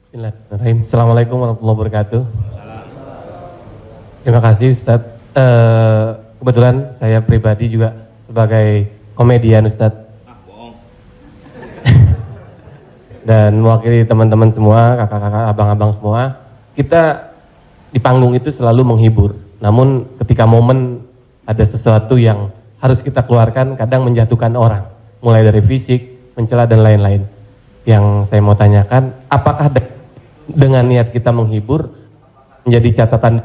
Bismillahirrahmanirrahim. Assalamualaikum warahmatullahi wabarakatuh. Terima kasih Ustadz. Kebetulan saya pribadi juga sebagai komedian Ustadz. Dan mewakili teman-teman semua, kakak-kakak, abang-abang semua. Kita di panggung itu selalu menghibur. Namun ketika momen ada sesuatu yang harus kita keluarkan, kadang menjatuhkan orang. Mulai dari fisik, mencela dan lain-lain. Yang saya mau tanyakan, apakah dengan niat kita menghibur menjadi catatan,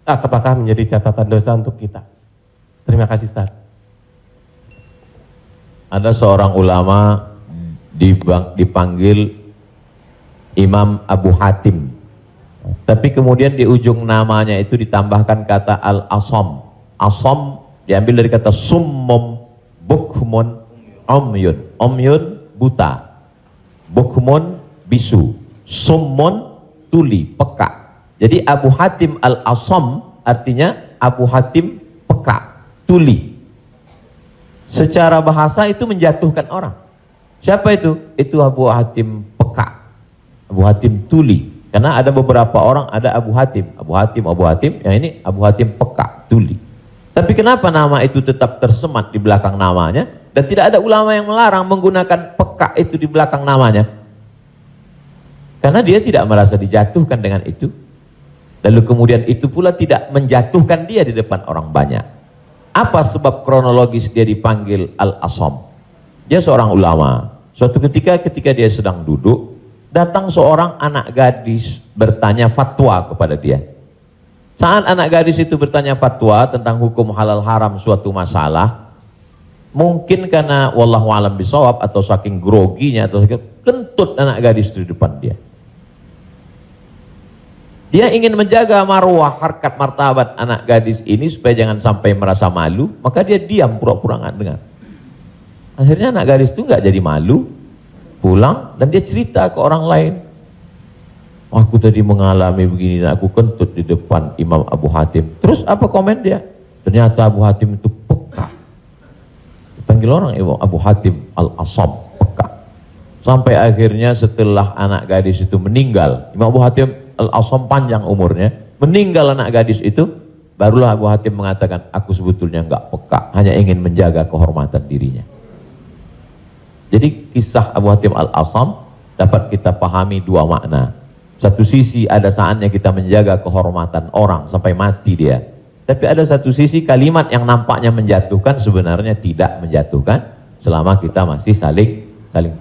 apakah menjadi catatan dosa untuk kita? Terima kasih Ustaz. Ada seorang ulama dipanggil Imam Abu Hatim, tapi kemudian di ujung namanya itu ditambahkan kata Al-Asam. Asam diambil dari kata summum, bukmun, umyun. Umyun buta, bukmun bisu, summun tuli, peka. Jadi Abu Hatim Al-Asam artinya Abu Hatim peka, tuli. Secara bahasa itu menjatuhkan orang. Siapa itu? Itu Abu Hatim peka, Abu Hatim tuli. Karena ada beberapa orang, ada Abu Hatim, yang ini Abu Hatim peka, tuli. Tapi kenapa nama itu tetap tersemat di belakang namanya? Dan tidak ada ulama yang melarang menggunakan peka itu di belakang namanya. Karena dia tidak merasa dijatuhkan dengan itu. Lalu kemudian itu pula tidak menjatuhkan dia di depan orang banyak. Apa sebab kronologis dia dipanggil Al-Asam? Dia seorang ulama. Suatu ketika dia sedang duduk, datang seorang anak gadis bertanya fatwa kepada dia. Saat anak gadis itu bertanya fatwa tentang hukum halal haram suatu masalah, mungkin karena wallahu alam bisawab atau saking groginya atau kentut anak gadis itu di depan dia. Dia ingin menjaga marwah, harkat, martabat anak gadis ini supaya jangan sampai merasa malu, maka dia diam, pura-pura nggak dengar. Akhirnya anak gadis itu nggak jadi malu, pulang dan dia cerita ke orang lain. Aku tadi mengalami begini dan aku kentut di depan Imam Abu Hatim. Terus apa komen dia? Ternyata Abu Hatim itu peka. Dipanggil orang Imam Abu Hatim Al-Asam, peka. Sampai akhirnya setelah anak gadis itu meninggal, Imam Abu Hatim Al-Asam panjang umurnya, meninggal anak gadis itu, barulah Abu Hatim mengatakan, aku sebetulnya nggak peka, hanya ingin menjaga kehormatan dirinya. Jadi kisah Abu Hatim Al-Asam dapat kita pahami dua makna. Satu sisi ada saatnya kita menjaga kehormatan orang sampai mati dia. Tapi ada satu sisi kalimat yang nampaknya menjatuhkan sebenarnya tidak menjatuhkan selama kita masih saling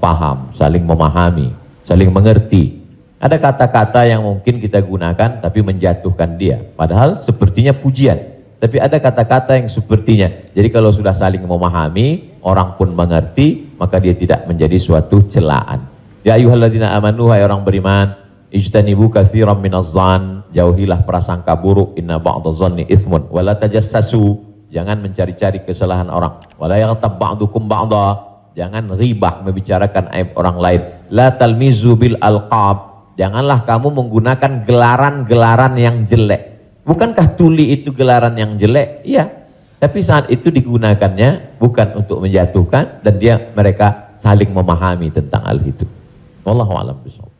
paham, saling memahami, saling mengerti. Ada kata-kata yang mungkin kita gunakan tapi menjatuhkan dia. Padahal sepertinya pujian. Tapi ada kata-kata yang sepertinya. Jadi kalau sudah saling memahami, orang pun mengerti, maka dia tidak menjadi suatu celaan. Ya ayyuhalladzina amanu, hai orang beriman, ijtanibu katsiran minadh-dhann, jauhilah prasangka buruk, inna ba'dadh-dhanni itsmun, wala tajassasu, jangan mencari-cari kesalahan orang, wala yaghtab ba'dukum ba'dha, jangan ribah membicarakan aib orang lain, la talmizu bil alqab, janganlah kamu menggunakan gelaran-gelaran yang jelek. Bukankah tuli itu gelaran yang jelek? Iya. Tapi saat itu digunakannya bukan untuk menjatuhkan dan mereka saling memahami tentang hal itu. Wallahu a'lam bishawab.